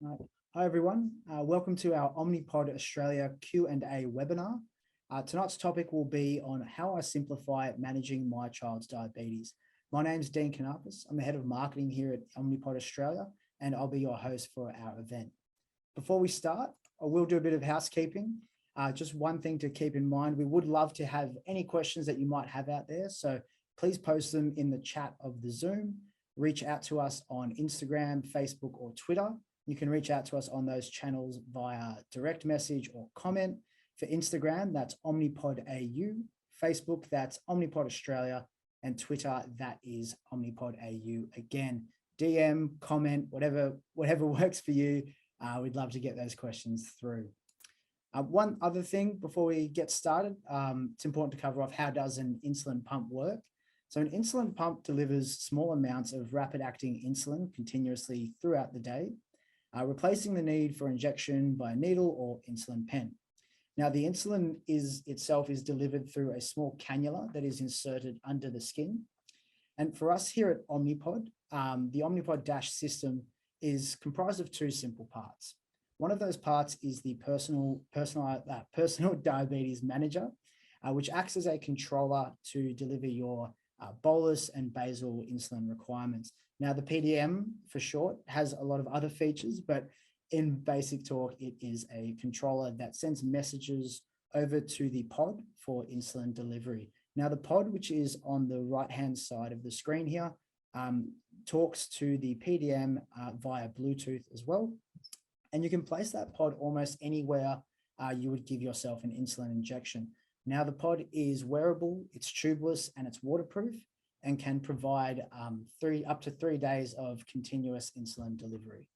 Right. Hi everyone, welcome to our Omnipod Australia Q&A webinar. Tonight's topic will be on how I simplify managing my child's diabetes. My name is Dean Kanapis. I'm the head of marketing here at Omnipod Australia, and I'll be your host for our event. Before we start, I will do a bit of housekeeping. Just one thing to keep in mind, we would love to have any questions that you might have out there, so please post them in the chat of the Zoom. Reach out to us on Instagram, Facebook, or Twitter. You can reach out to us on those channels via direct message or comment. For Instagram, that's Omnipod AU. Facebook, that's Omnipod Australia. And Twitter, that is Omnipod AU. Again, DM, comment, whatever works for you. We'd love to get those questions through. One other thing before we get started, it's important to cover off, how does an insulin pump work? So an insulin pump delivers small amounts of rapid-acting insulin continuously throughout the day, replacing the need for injection by a needle or insulin pen. Now, the insulin itself is delivered through a small cannula that is inserted under the skin. And for us here at Omnipod, the Omnipod DASH system is comprised of two simple parts. One of those parts is the personal diabetes manager, which acts as a controller to deliver your bolus and basal insulin requirements. Now, the PDM, for short, has a lot of other features, but in basic talk, it is a controller that sends messages over to the pod for insulin delivery. Now, the pod, which is on the right-hand side of the screen here, talks to the PDM via Bluetooth as well. And you can place that pod almost anywhere you would give yourself an insulin injection. Now, the pod is wearable, it's tubeless, and it's waterproof, and can provide up to 3 days of continuous insulin delivery.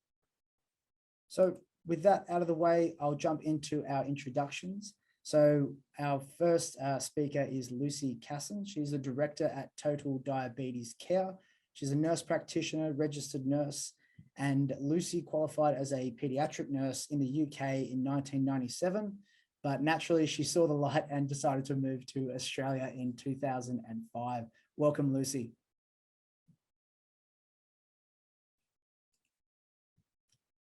So with that out of the way, I'll jump into our introductions. So our first speaker is Lucy Casson. She's a director at Total Diabetes Care. She's a nurse practitioner, registered nurse, and Lucy qualified as a pediatric nurse in the UK in 1997, but naturally she saw the light and decided to move to Australia in 2005. Welcome, Lucy.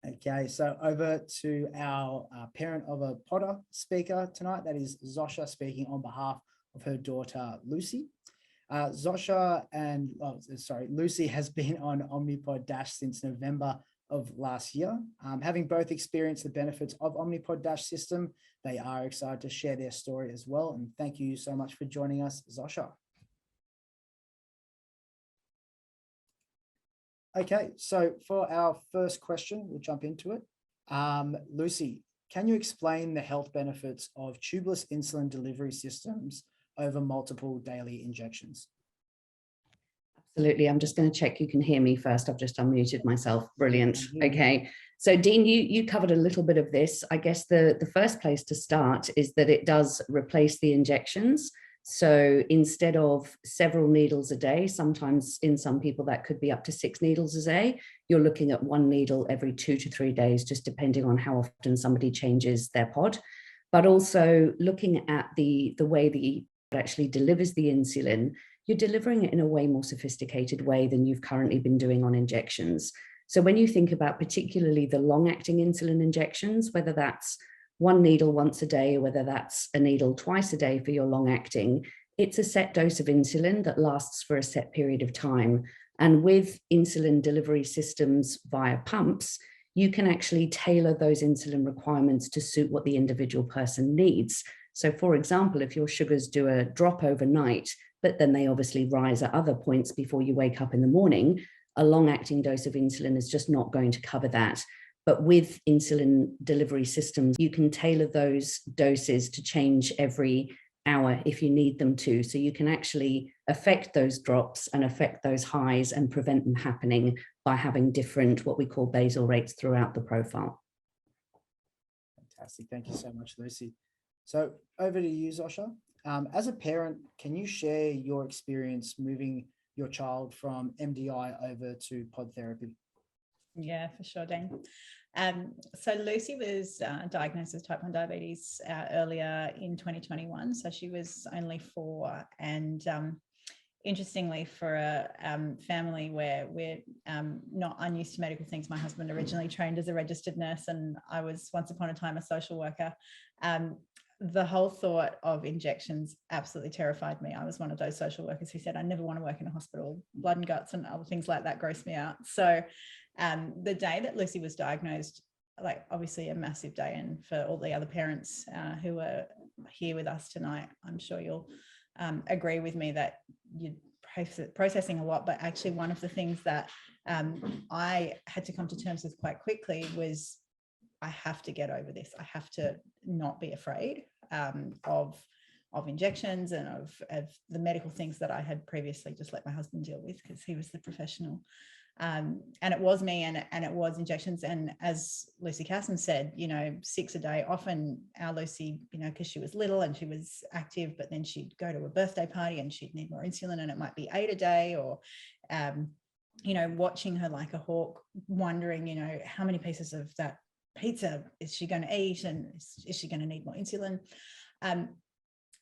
Okay, so over to our parent of a podder speaker tonight, that is Zosia, speaking on behalf of her daughter, Lucy. Lucy has been on Omnipod DASH since November of last year. Having both experienced the benefits of Omnipod DASH system, they are excited to share their story as well. And thank you so much for joining us, Zosia. Okay, so for our first question, we'll jump into it. Lucy, can you explain the health benefits of tubeless insulin delivery systems over multiple daily injections? Absolutely. I'm just going to check you can hear me first. I've just unmuted myself. Brilliant. Okay. So Dean, you covered a little bit of this. I guess the first place to start is that it does replace the injections. So instead of several needles a day, sometimes in some people that could be up to 6 needles a day, you're looking at 1 needle every 2 to 3 days, just depending on how often somebody changes their pod. But also looking at the way the actually delivers the insulin, you're delivering it in a way more sophisticated way than you've currently been doing on injections. So when you think about particularly the long-acting insulin injections, whether that's 1 needle once a day, or whether that's a needle twice a day for your long-acting, it's a set dose of insulin that lasts for a set period of time. And with insulin delivery systems via pumps, you can actually tailor those insulin requirements to suit what the individual person needs. So for example, if your sugars do a drop overnight, but then they obviously rise at other points before you wake up in the morning, a long-acting dose of insulin is just not going to cover that. But with insulin delivery systems, you can tailor those doses to change every hour if you need them to. So you can actually affect those drops and affect those highs and prevent them happening by having different, what we call basal rates throughout the profile. Fantastic. Thank you so much, Lucy. So over to you, Zosia. As a parent, can you share your experience moving your child from MDI over to pod therapy? Yeah, for sure, Dean. So Lucy was diagnosed with type 1 diabetes earlier in 2021. So she was only 4. And interestingly, for a family where we're not unused to medical things, my husband originally trained as a registered nurse, and I was once upon a time a social worker. The whole thought of injections absolutely terrified me. I was one of those social workers who said, I never want to work in a hospital. Blood and guts and other things like that gross me out. So the day that Lucy was diagnosed, like obviously a massive day, and for all the other parents who are here with us tonight, I'm sure you'll agree with me that you're processing a lot. But actually one of the things that I had to come to terms with quite quickly was, I have to get over this. I have to not be afraid of injections and of the medical things that I had previously just let my husband deal with, because he was the professional. And it was me, and it was injections. And as Lucy Casson said, 6 a day. Often our Lucy, because she was little and she was active, but then she'd go to a birthday party and she'd need more insulin, and it might be 8 a day, or watching her like a hawk, wondering, how many pieces of that pizza is she going to eat, and is she going to need more insulin?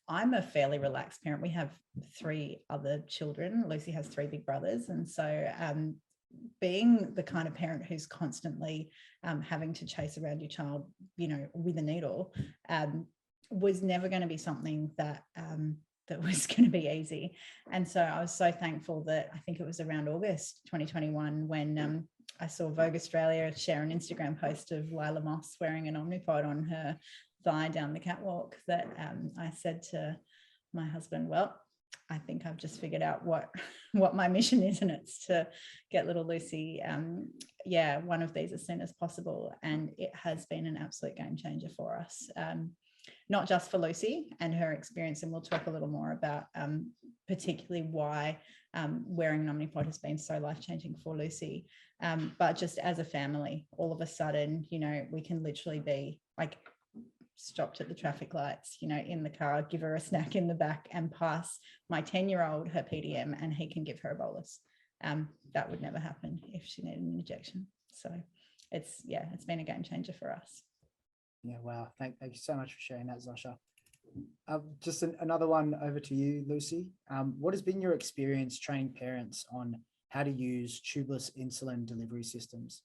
I'm a fairly relaxed parent. We have 3 other children. Lucy has 3 big brothers, and so being the kind of parent who's constantly having to chase around your child, with a needle, was never going to be something that that was going to be easy. And so I was so thankful that, I think it was around August 2021 when I saw Vogue Australia share an Instagram post of Lila Moss wearing an Omnipod on her thigh down the catwalk, that I said to my husband, well, I think I've just figured out what my mission is, and it's to get little Lucy, one of these as soon as possible. And it has been an absolute game changer for us, not just for Lucy and her experience, and we'll talk a little more about particularly why wearing an Omnipod has been so life-changing for Lucy, but just as a family, all of a sudden, we can literally be like stopped at the traffic lights, in the car, give her a snack in the back, and pass my 10-year-old her PDM, and he can give her a bolus. That would never happen if she needed an injection. So it's been a game changer for us. Yeah, wow. Thank you so much for sharing that, Zosia. Just another one over to you, Lucy. What has been your experience training parents on how to use tubeless insulin delivery systems?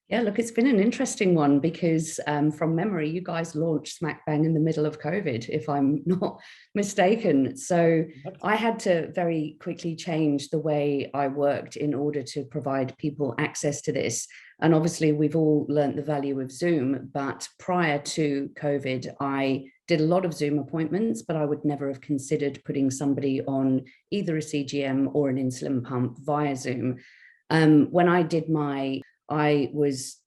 Yeah, look, it's been an interesting one because from memory, you guys launched smack bang in the middle of COVID, if I'm not mistaken. So I had to very quickly change the way I worked in order to provide people access to this. And obviously, we've all learned the value of Zoom, but prior to COVID, I did a lot of Zoom appointments, but I would never have considered putting somebody on either a CGM or an insulin pump via Zoom. When I did I was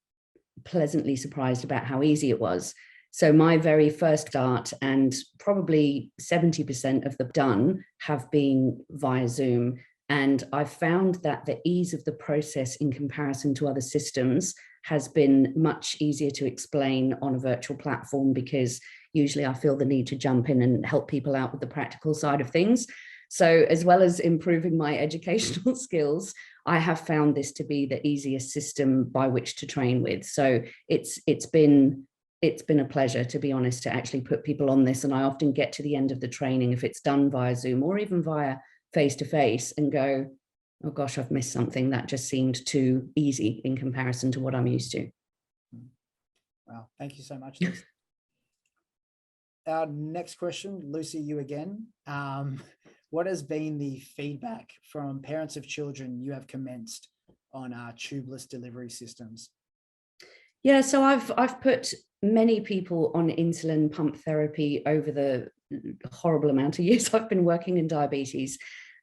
pleasantly surprised about how easy it was. So my very first start, and probably 70% of the done, have been via Zoom. And I've found that the ease of the process in comparison to other systems has been much easier to explain on a virtual platform, because usually I feel the need to jump in and help people out with the practical side of things. So as well as improving my educational skills, I have found this to be the easiest system by which to train with. So it's been a pleasure, to be honest, to actually put people on this. And I often get to the end of the training, if it's done via Zoom or even via face-to-face, and go, oh gosh, I've missed something. That just seemed too easy in comparison to what I'm used to. Wow, thank you so much, Lucy. Our next question, Lucy, you again. What has been the feedback from parents of children you have commenced on our tubeless delivery systems? Yeah, so I've put many people on insulin pump therapy over the horrible amount of years I've been working in diabetes.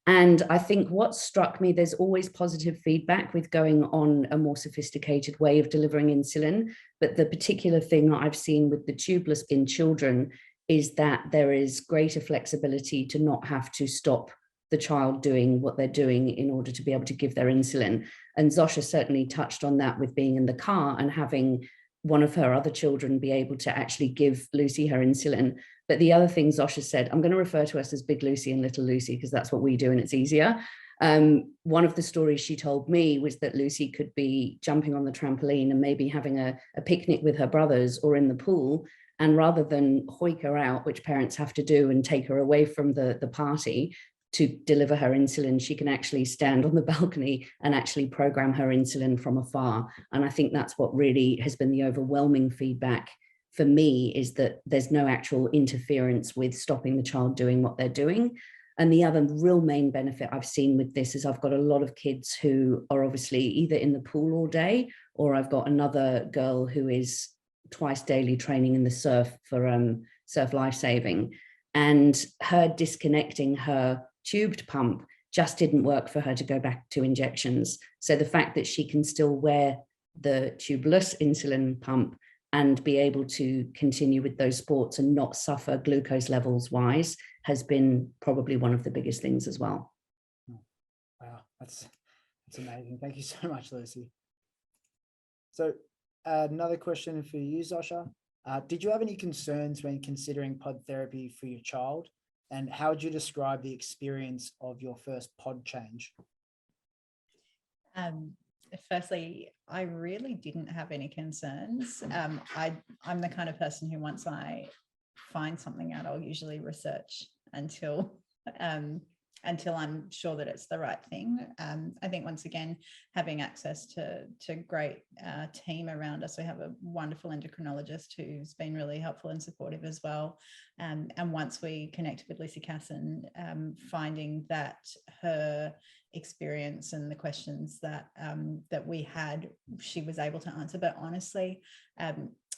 And I think what struck me, there's always positive feedback with going on a more sophisticated way of delivering insulin. But the particular thing that I've seen with the tubeless in children is that there is greater flexibility to not have to stop the child doing what they're doing in order to be able to give their insulin. And Zosia certainly touched on that with being in the car and having one of her other children be able to actually give Lucy her insulin. But the other thing Zosia said, I'm going to refer to us as Big Lucy and Little Lucy because that's what we do and it's easier. One of the stories she told me was that Lucy could be jumping on the trampoline and maybe having a picnic with her brothers or in the pool. And rather than hoik her out, which parents have to do, and take her away from the party, to deliver her insulin, she can actually stand on the balcony and actually program her insulin from afar. And I think that's what really has been the overwhelming feedback for me, is that there's no actual interference with stopping the child doing what they're doing. And the other real main benefit I've seen with this is I've got a lot of kids who are obviously either in the pool all day, or I've got another girl who is twice daily training in the surf for surf lifesaving. And her disconnecting her tubed pump just didn't work for her to go back to injections. So the fact that she can still wear the tubeless insulin pump and be able to continue with those sports and not suffer glucose levels wise has been probably one of the biggest things as well. Wow, that's amazing. Thank you so much, Lucy. So another question for you, Zosia. Did you have any concerns when considering pod therapy for your child? And how would you describe the experience of your first pod change? Firstly, I really didn't have any concerns. I'm the kind of person who, once I find something out, I'll usually research until I'm sure that it's the right thing. I think, once again, having access to great team around us. We have a wonderful endocrinologist who's been really helpful and supportive as well. And once we connected with Lucy Casson, finding that her experience and the questions that we had, she was able to answer. But honestly,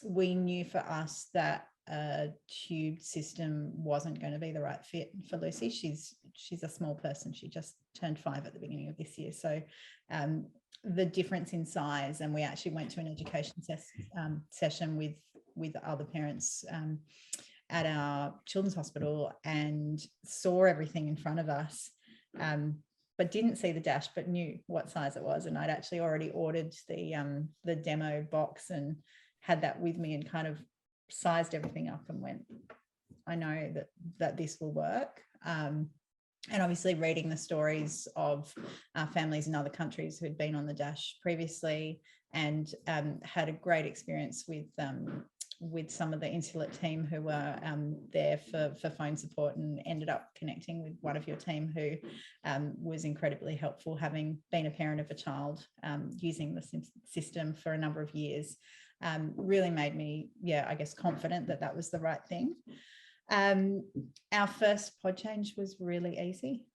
we knew for us that a tube system wasn't going to be the right fit for Lucy. She's a small person. She just turned 5 at the beginning of this year. So the difference in size, and we actually went to an education session with other parents at our children's hospital and saw everything in front of us, but didn't see the dash, but knew what size it was. And I'd actually already ordered the demo box and had that with me, and kind of sized everything up and went, I know that this will work. And obviously reading the stories of families in other countries who'd been on the dash previously and had a great experience with some of the Insulet team who were there for phone support, and ended up connecting with one of your team who was incredibly helpful, having been a parent of a child using the system for a number of years. Really made me, I guess, confident that that was the right thing. Our first pod change was really easy.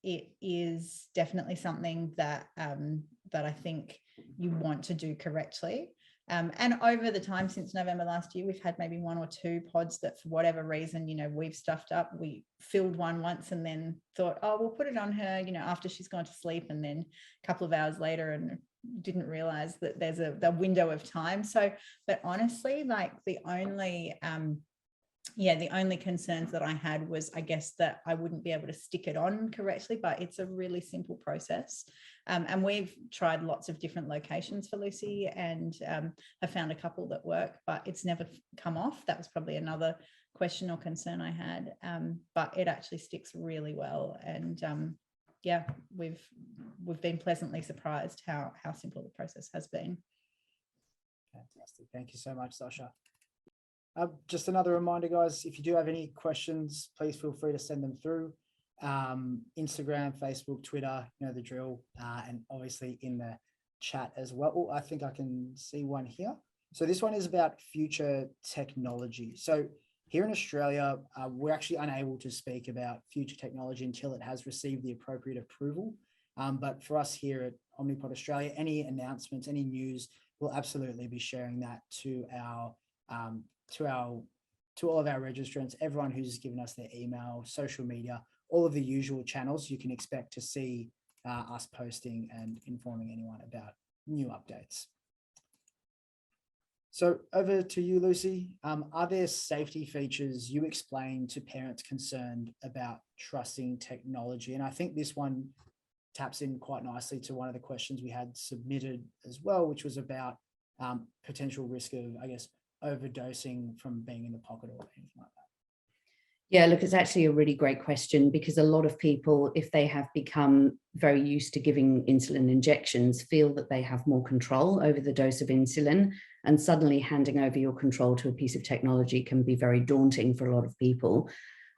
It is definitely something that I think you want to do correctly. And over the time since November last year, we've had maybe 1 or 2 pods that, for whatever reason, we've stuffed up. We filled one once and then thought, oh, we'll put it on her, after she's gone to sleep, and then a couple of hours later, and didn't realize that there's the window of time. So, but honestly, like the only concerns that I had was, I guess, that I wouldn't be able to stick it on correctly, but it's a really simple process. And we've tried lots of different locations for Lucy, and have found a couple that work, but it's never come off. That was probably another question or concern I had, but it actually sticks really well. And we've been pleasantly surprised how simple the process has been. Fantastic. Thank you so much, Zosia. Just another reminder, guys, if you do have any questions, please feel free to send them through Instagram, Facebook, Twitter, the drill, and obviously in the chat as well. Oh, I think I can see one here. So this one is about future technology. So here in Australia, we're actually unable to speak about future technology until it has received the appropriate approval. But for us here at Omnipod Australia, any announcements, any news, we'll absolutely be sharing that to all of our registrants, everyone who's given us their email, social media, all of the usual channels. You can expect to see us posting and informing anyone about new updates. So over to you, Lucy. Are there safety features you explain to parents concerned about trusting technology? And I think this one taps in quite nicely to one of the questions we had submitted as well, which was about potential risk of, I guess, overdosing from being in the pocket or anything like that. Yeah, look, it's actually a really great question, because a lot of people, if they have become very used to giving insulin injections, feel that they have more control over the dose of insulin, and suddenly handing over your control to a piece of technology can be very daunting for a lot of people.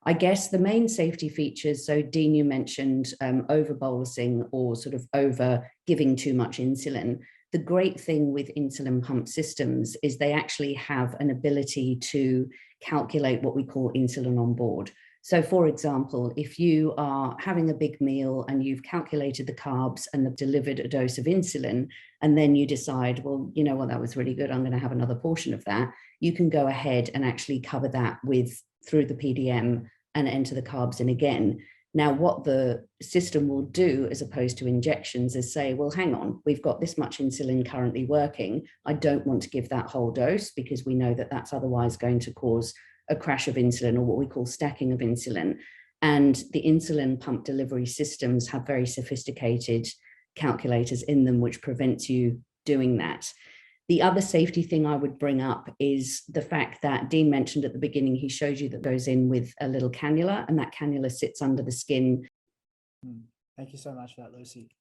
I guess the main safety features, so Dean, you mentioned over bolusing or sort of over giving too much insulin. The great thing with insulin pump systems is they actually have an ability to calculate what we call insulin on board. So for example, if you are having a big meal and you've calculated the carbs and have delivered a dose of insulin, and then you decide, well, you know what, that was really good, I'm going to have another portion of that, you can go ahead and actually cover that through the PDM and enter the carbs in again. Now, what the system will do, as opposed to injections, is say, well, hang on, we've got this much insulin currently working. I don't want to give that whole dose because we know that that's otherwise going to cause a crash of insulin, or what we call stacking of insulin. And the insulin pump delivery systems have very sophisticated calculators in them, which prevents you doing that. The other safety thing I would bring up is the fact that Dean mentioned at the beginning, he showed you that goes in with a little cannula, and that cannula sits under the skin. Thank you so much for that, Lucy.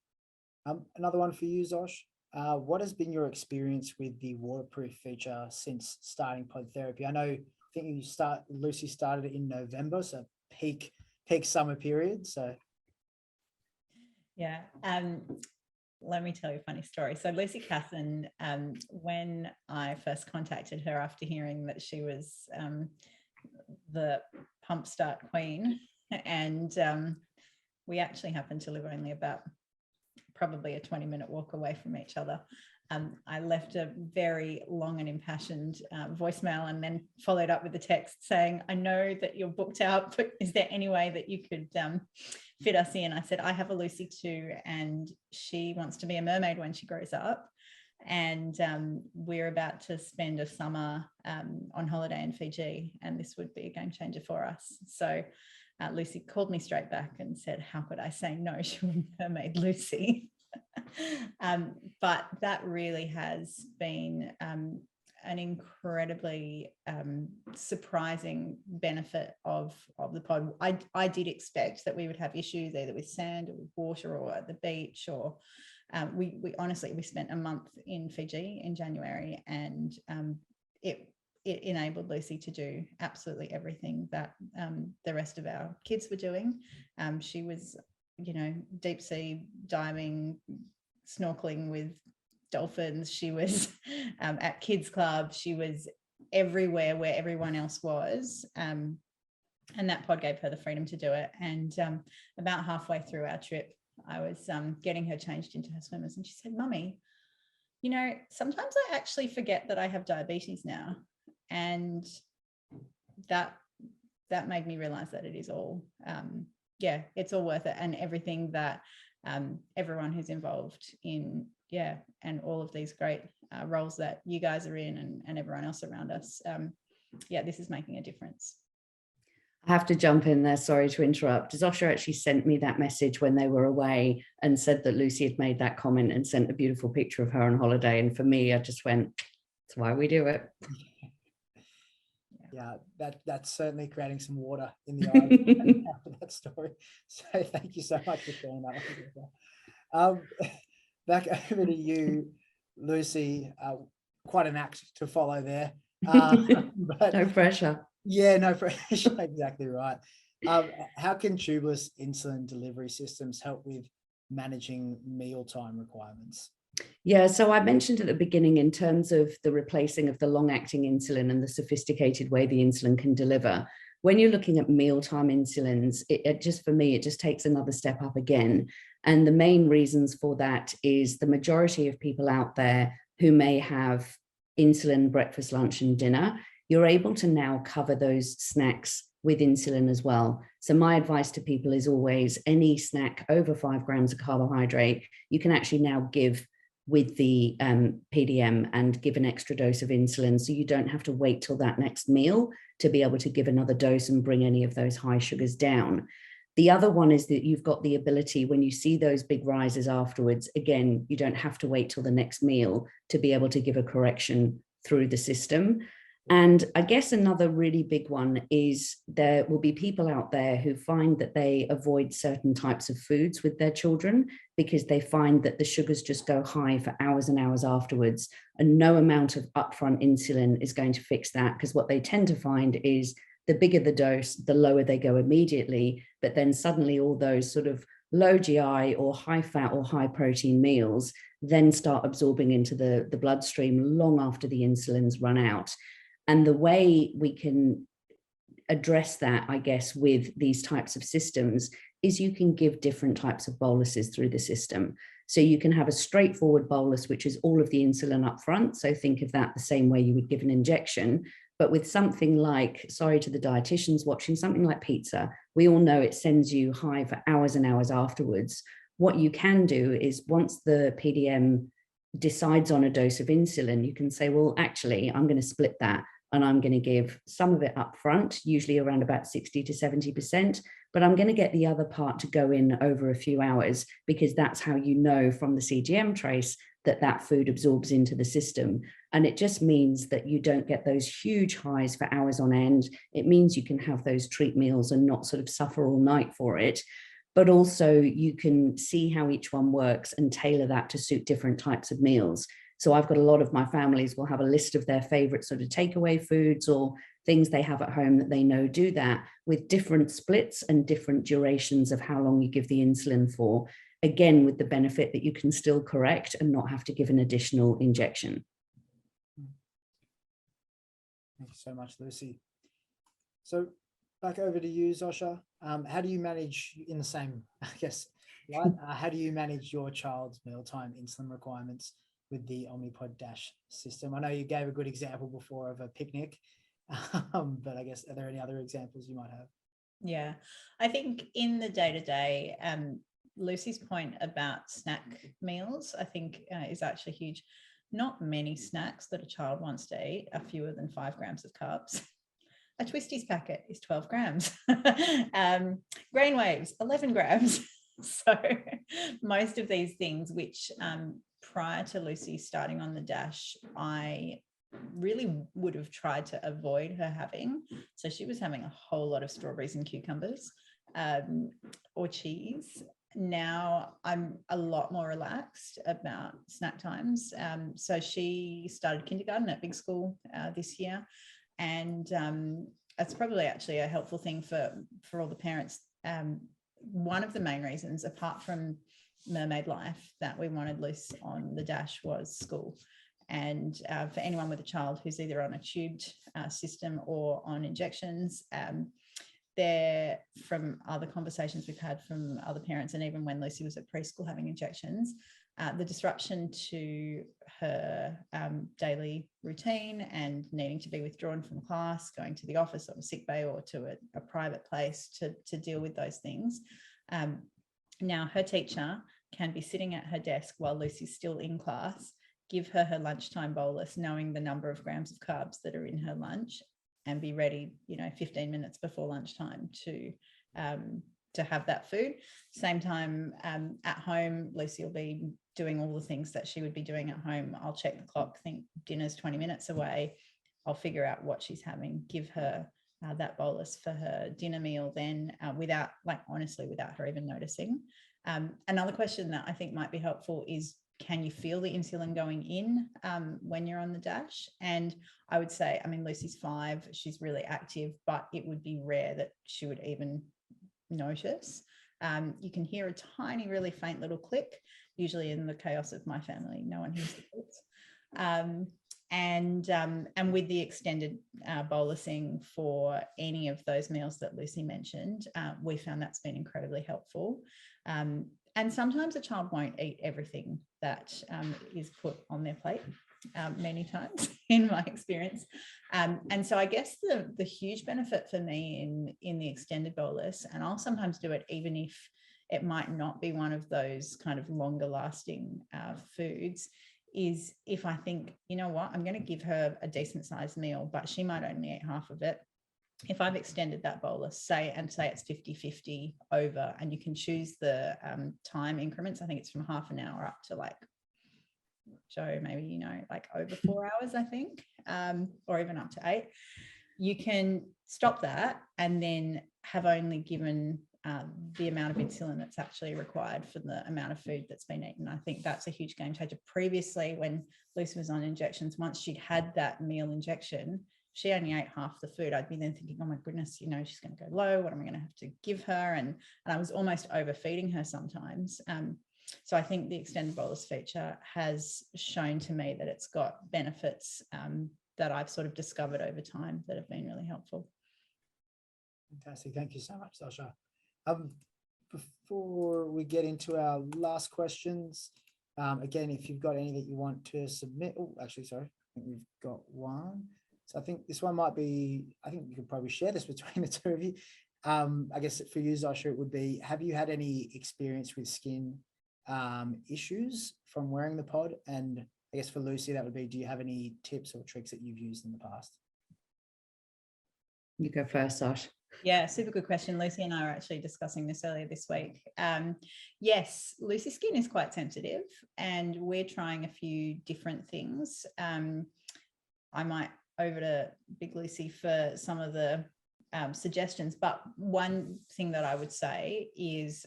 Another one for you, Zosh. What has been your experience with the waterproof feature since starting pod therapy? I think Lucy started it in November, so peak summer period. So yeah. Let me tell you a funny story. So Lucy Casson, when I first contacted her after hearing that she was the pump start queen, and we actually happened to live only about probably a 20-minute walk away from each other. I left a very long and impassioned voicemail, and then followed up with a text saying, I know that you're booked out, but is there any way that you could fit us in? I said, I have a Lucy too, and she wants to be a mermaid when she grows up. And we're about to spend a summer on holiday in Fiji, and this would be a game changer for us. So Lucy called me straight back and said, how could I say no? She was mermaid Lucy. But that really has been an incredibly surprising benefit of the pod. I did expect that we would have issues either with sand or with water or at the beach, or we honestly spent a month in Fiji in January, and it enabled Lucy to do absolutely everything that the rest of our kids were doing. She was, deep sea diving, snorkeling with dolphins. She was at kids club. She was everywhere where everyone else was. And that pod gave her the freedom to do it. And about halfway through our trip, I was getting her changed into her swimmers, and she said, Mummy, sometimes I actually forget that I have diabetes now. And that made me realize that it is all, it's all worth it. And everything that everyone who's involved in, and all of these great roles that you guys are in, and everyone else around us, this is making a difference. I have to jump in there, sorry to interrupt. Zosia actually sent me that message when they were away and said that Lucy had made that comment and sent a beautiful picture of her on holiday. And for me, I just went, that's why we do it. Yeah, that's certainly creating some water in the eye after that story. So thank you so much for sharing that. Back over to you, Lucy. Quite an act to follow there. But no pressure. Yeah, no pressure. Exactly right. How can tubeless insulin delivery systems help with managing mealtime requirements? Yeah, so I mentioned at the beginning in terms of the replacing of the long-acting insulin and the sophisticated way the insulin can deliver. When you're looking at mealtime insulins, it just, for me, it just takes another step up again. And the main reasons for that is the majority of people out there who may have insulin breakfast, lunch, and dinner, you're able to now cover those snacks with insulin as well. So my advice to people is always any snack over 5 grams of carbohydrate, you can actually now give with the PDM and give an extra dose of insulin, so you don't have to wait till that next meal to be able to give another dose and bring any of those high sugars down. The other one is that you've got the ability, when you see those big rises afterwards, again, you don't have to wait till the next meal to be able to give a correction through the system. And I guess another really big one is there will be people out there who find that they avoid certain types of foods with their children because they find that the sugars just go high for hours and hours afterwards, and no amount of upfront insulin is going to fix that, because what they tend to find is the bigger the dose, the lower they go immediately. But then suddenly all those sort of low GI or high fat or high protein meals then start absorbing into the bloodstream long after the insulin's run out. And the way we can address that, I guess, with these types of systems is you can give different types of boluses through the system. So you can have a straightforward bolus, which is all of the insulin up front. So think of that the same way you would give an injection. But with something like, sorry to the dietitians watching, something like pizza, we all know it sends you high for hours and hours afterwards. What you can do is once the PDM decides on a dose of insulin, you can say, well, actually, I'm going to split that and I'm going to give some of it up front, usually around about 60 to 70%, but I'm going to get the other part to go in over a few hours, because that's how you know from the CGM trace that that food absorbs into the system. And it just means that you don't get those huge highs for hours on end. It means you can have those treat meals and not sort of suffer all night for it. But also you can see how each one works and tailor that to suit different types of meals. So I've got a lot of my families will have a list of their favorite sort of takeaway foods or things they have at home that they know do that, with different splits and different durations of how long you give the insulin for, again, with the benefit that you can still correct and not have to give an additional injection. Thank you so much, Lucy. So back over to you, Zosia. How do you manage, in the same, I guess, right? How do you manage your child's mealtime insulin requirements with the Omnipod DASH system? I know you gave a good example before of a picnic, but I guess, are there any other examples you might have? Yeah, I think in the day-to-day, Lucy's point about snack meals, I think is actually huge. Not many snacks that a child wants to eat are fewer than 5 grams of carbs. A Twisties packet is 12 grams. Grain waves, 11 grams. So most of these things, which prior to Lucy starting on the DASH, I really would have tried to avoid her having. So she was having a whole lot of strawberries and cucumbers or cheese. Now I'm a lot more relaxed about snack times. So she started kindergarten at big school this year. And that's probably actually a helpful thing for all the parents. One of the main reasons, apart from Mermaid Life, that we wanted Luce on the DASH was school. And for anyone with a child who's either on a tubed system or on injections, there, from other conversations we've had from other parents, and even when Lucy was at preschool having injections, the disruption to her daily routine and needing to be withdrawn from class, going to the office or a sick bay or to a private place to deal with those things. Now her teacher can be sitting at her desk while Lucy's still in class, give her lunchtime bolus, knowing the number of grams of carbs that are in her lunch, and be ready, 15 minutes before lunchtime to have that food. Same time at home, Lucy will be doing all the things that she would be doing at home. I'll check the clock, think dinner's 20 minutes away. I'll figure out what she's having, give her that bolus for her dinner meal then, without her even noticing. Another question that I think might be helpful is, can you feel the insulin going in when you're on the DASH? And I would say, Lucy's 5, she's really active, but it would be rare that she would even notice. You can hear a tiny, really faint little click. Usually in the chaos of my family, no one hears the clicks. And with the extended bolusing for any of those meals that Lucy mentioned, we found that's been incredibly helpful. And sometimes a child won't eat everything that is put on their plate, many times in my experience. And so I guess the huge benefit for me in the extended bolus, and I'll sometimes do it even if it might not be one of those kind of longer lasting foods, is if I think, you know what, I'm going to give her a decent sized meal, but she might only eat half of it. If I've extended that bolus, say it's 50-50 over, and you can choose the time increments, I think it's from half an hour up to maybe, over 4 hours, I think, or even up to 8, you can stop that and then have only given the amount of insulin that's actually required for the amount of food that's been eaten. I think that's a huge game changer. Previously, when Lucy was on injections, once she'd had that meal injection, she only ate half the food, I'd be then thinking, oh my goodness, you know, she's going to go low. What am I going to have to give her? And I was almost overfeeding her sometimes. So I think the extended bolus feature has shown to me that it's got benefits that I've sort of discovered over time that have been really helpful. Fantastic. Thank you so much, Zosia. Before we get into our last questions, again, if you've got any that you want to submit, oh, actually, sorry, I think we've got one. So I think this one might be, I think you could probably share this between the two of you. I guess for you, Zosia, it would be, have you had any experience with skin issues from wearing the pod? And I guess for Lucy, that would be, do you have any tips or tricks that you've used in the past? You go first, Zosh. Yeah, super good question. Lucy and I were actually discussing this earlier this week. Yes, Lucy's skin is quite sensitive and we're trying a few different things. I might over to Big Lucy for some of the suggestions, but one thing that I would say is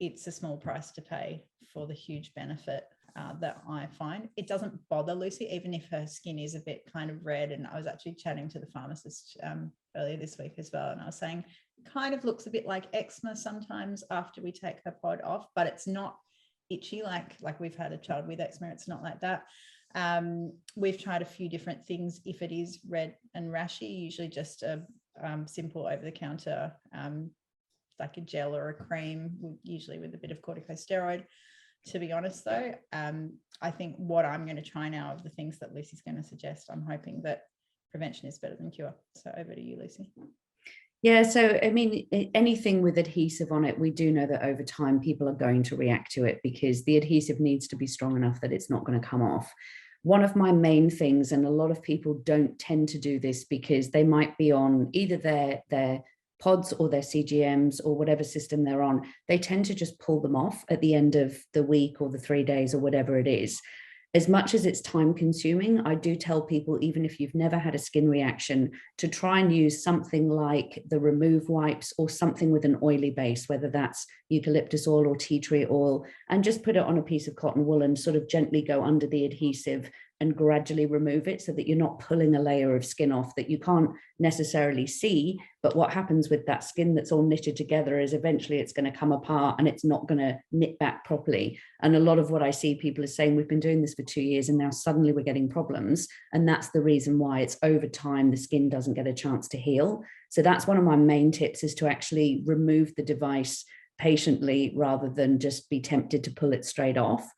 it's a small price to pay for the huge benefit that I find. It doesn't bother Lucy, even if her skin is a bit kind of red. And I was actually chatting to the pharmacist earlier this week as well. And I was saying, it kind of looks a bit like eczema sometimes after we take her pod off, but it's not itchy like we've had a child with eczema. It's not like that. We've tried a few different things. If it is red and rashy, usually just a simple over-the-counter, like a gel or a cream, usually with a bit of corticosteroid. To be honest, though, I think what I'm going to try now of the things that Lucy's going to suggest, I'm hoping that prevention is better than cure. So over to you, Lucy. Yeah, so I mean, anything with adhesive on it, we do know that over time people are going to react to it because the adhesive needs to be strong enough that it's not going to come off. One of my main things, and a lot of people don't tend to do this because they might be on either their pods or their CGMs or whatever system they're on, they tend to just pull them off at the end of the week or the 3 days or whatever it is. As much as it's time consuming, I do tell people, even if you've never had a skin reaction, to try and use something like the Remove wipes or something with an oily base, whether that's eucalyptus oil or tea tree oil, and just put it on a piece of cotton wool and sort of gently go under the adhesive and gradually remove it so that you're not pulling a layer of skin off that you can't necessarily see. But what happens with that skin that's all knitted together is eventually it's going to come apart and it's not going to knit back properly. And a lot of what I see people are saying, we've been doing this for 2 years and now suddenly we're getting problems. And that's the reason why. It's over time, the skin doesn't get a chance to heal. So that's one of my main tips, is to actually remove the device patiently rather than just be tempted to pull it straight off.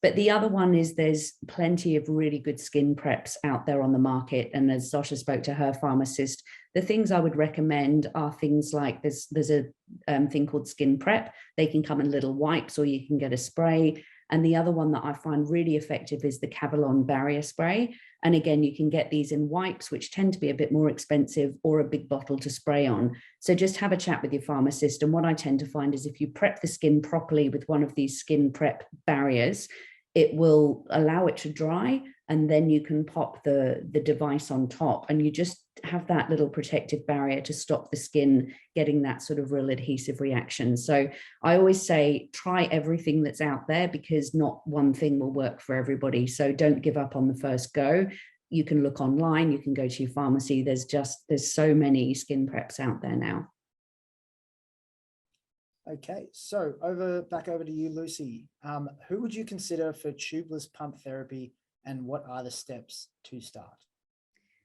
But the other one is there's plenty of really good skin preps out there on the market. And as Zosia spoke to her pharmacist, the things I would recommend are things like there's a thing called Skin Prep. They can come in little wipes or you can get a spray. And the other one that I find really effective is the Cavalon Barrier Spray. And again, you can get these in wipes, which tend to be a bit more expensive, or a big bottle to spray on. So just have a chat with your pharmacist. And what I tend to find is if you prep the skin properly with one of these skin prep barriers, it will allow it to dry, and then you can pop the device on top and you just have that little protective barrier to stop the skin getting that sort of real adhesive reaction. So I always say, try everything that's out there because not one thing will work for everybody. So don't give up on the first go. You can look online, you can go to your pharmacy. There's so many skin preps out there now. Okay, so back over to you, Lucy. Who would you consider for tubeless pump therapy, and what are the steps to start?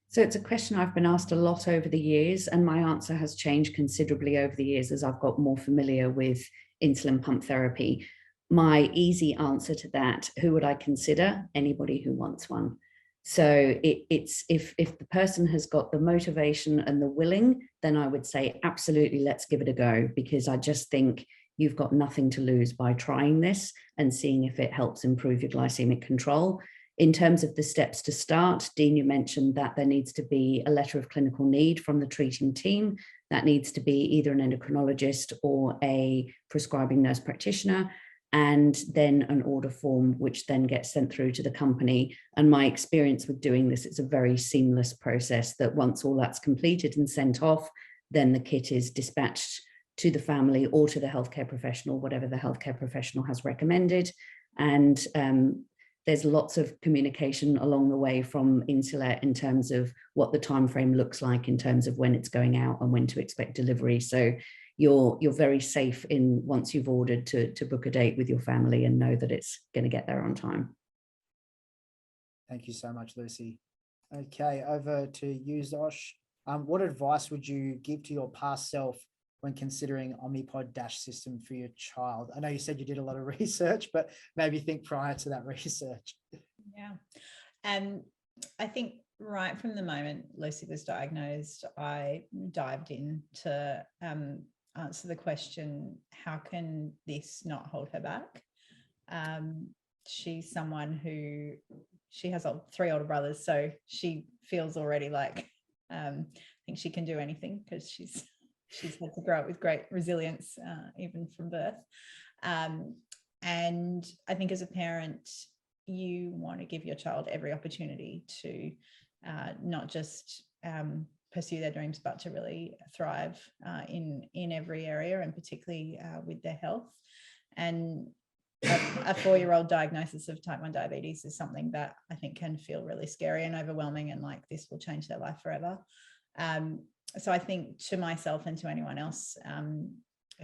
So it's a question I've been asked a lot over the years, and my answer has changed considerably over the years as I've got more familiar with insulin pump therapy. My easy answer to that, who would I consider? Anybody who wants one. So it's if the person has got the motivation and the willing, then I would say absolutely, let's give it a go, because I just think you've got nothing to lose by trying this and seeing if it helps improve your glycemic control. In terms of the steps to start, Dean, you mentioned that there needs to be a letter of clinical need from the treating team. That needs to be either an endocrinologist or a prescribing nurse practitioner, and then an order form, which then gets sent through to the company. And my experience with doing this, it's a very seamless process that once all that's completed and sent off, then the kit is dispatched to the family or to the healthcare professional, whatever the healthcare professional has recommended. And there's lots of communication along the way from Insulet in terms of what the time frame looks like in terms of when it's going out and when to expect delivery. So you're very safe in once you've ordered to book a date with your family and know that it's going to get there on time. Thank you so much, Lucy. Okay, over to you, Zosh. What advice would you give to your past self when considering Omnipod DASH system for your child? I know you said you did a lot of research, but maybe think prior to that research. Yeah. And I think right from the moment Lucy was diagnosed, I dived in to answer the question, how can this not hold her back? She's someone who, she has 3 older brothers, so she feels already like I think she can do anything because she's had to grow up with great resilience even from birth. And I think as a parent, you want to give your child every opportunity to not just pursue their dreams, but to really thrive in every area, and particularly with their health. And a 4-year-old diagnosis of type 1 diabetes is something that I think can feel really scary and overwhelming, and like this will change their life forever. So I think to myself and to anyone else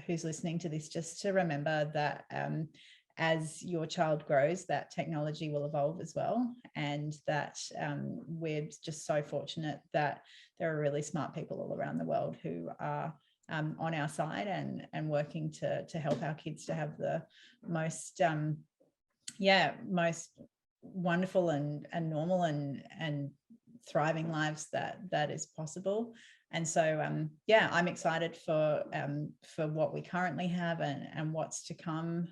who's listening to this, just to remember that as your child grows, that technology will evolve as well, and that we're just so fortunate that there are really smart people all around the world who are on our side and working to help our kids to have the most most wonderful and normal and thriving lives that is possible. And so I'm excited for what we currently have and what's to come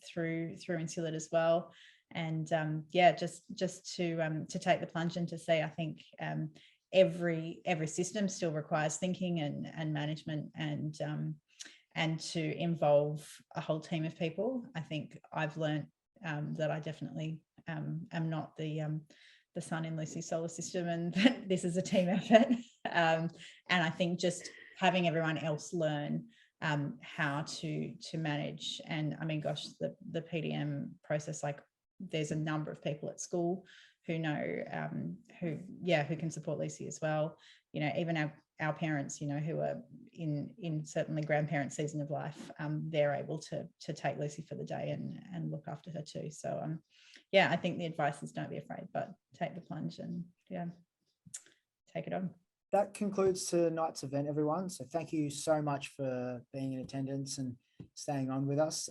through Insulet as well. And just to take the plunge and to say, I think every system still requires thinking and management and to involve a whole team of people. I think I've learned that I definitely am not the sun in Lucy's solar system, and that this is a team effort. And I think just having everyone else learn how to manage. And I mean, gosh, the PDM process, like there's a number of people at school who know who can support Lucy as well. You know, even our parents, you know, who are in certainly grandparent season of life, they're able to take Lucy for the day and look after her too. So I think the advice is don't be afraid, but take the plunge and take it on. That concludes tonight's event, everyone. So thank you so much for being in attendance and staying on with us.